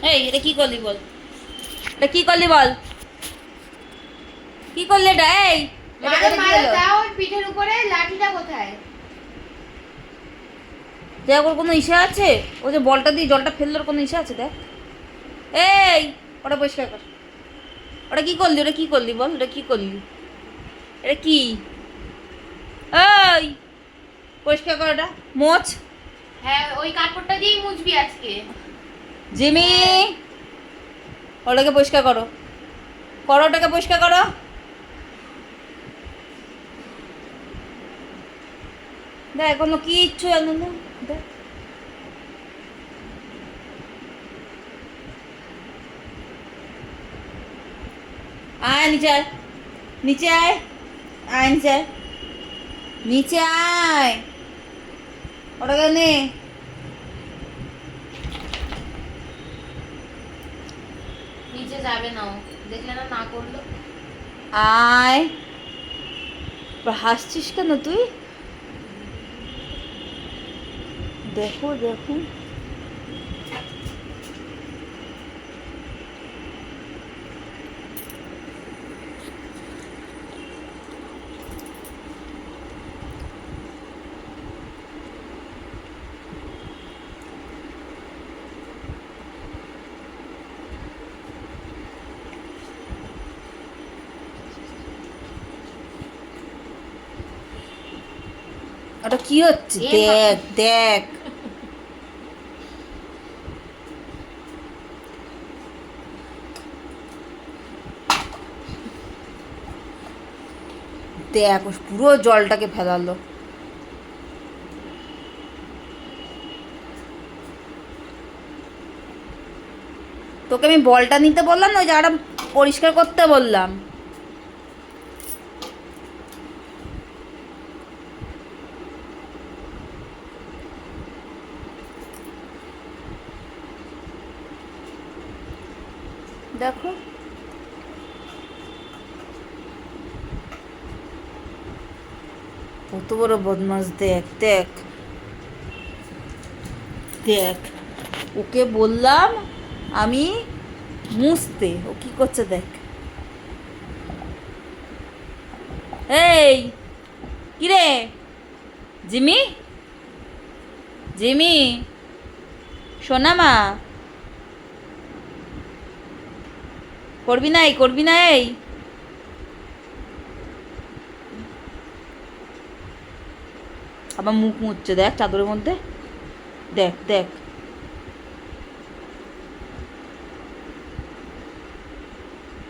এই এটা কি করলি বল, এটা কি করলি বল, কি করলি এটা? এই এটা মারো এটা কি মারো, হলো? দাও ওর পিঠের উপরে। লাঠিটা কোথায়? দেখ ওর কোনো ইসে আছে? ও যে বলটা দিয়ে জলটা ফেললো, ওর কোনো ইসে আছে দেখ। এই ওটা পরিষ্কার কর। ওটা কি করলি, ওটা কি করলি বল, ওটা কি করলি? এটা কি? এই পরিষ্কার কর ওটা, মোছ। হ্যাঁ, ওই কাপড়টা দিয়েই মুছবি আজকে। জিমি হ্যাঁ। ওটাকে পরিষ্কার করো, করো ওটাকে পরিষ্কার করো। দেখ কোনো কিচ্ছু একদম না, দেখ। আয় নিচে আয়, নিচে আয়, আয় নিচে আয়, নিচে আয়, ওটাকে নে। নিচে যাবে না ও, দেখলে না না করলো। আয়, হাসছিস কেন তুই? দেখো দেখো, ওটা কি হচ্ছে এ দেখ দেখ। দেখ ও পুরো জলটাকে ফেলালো। তোকে আমি বলটা নিতে বললাম না, ওই জায়গাটা পরিষ্কার করতে বললাম। দেখো কত বড় বদমাস, দেখ দেখ দেখ। ওকে বললাম আমি মুছতে, ও কি করছে দেখ। এই কিরে জিমি, জিমি সোনা মা, করবি না এই, করবি না এই। আবার মুখ মুছছে দেখ চাদরের মধ্যে, দেখ দেখ।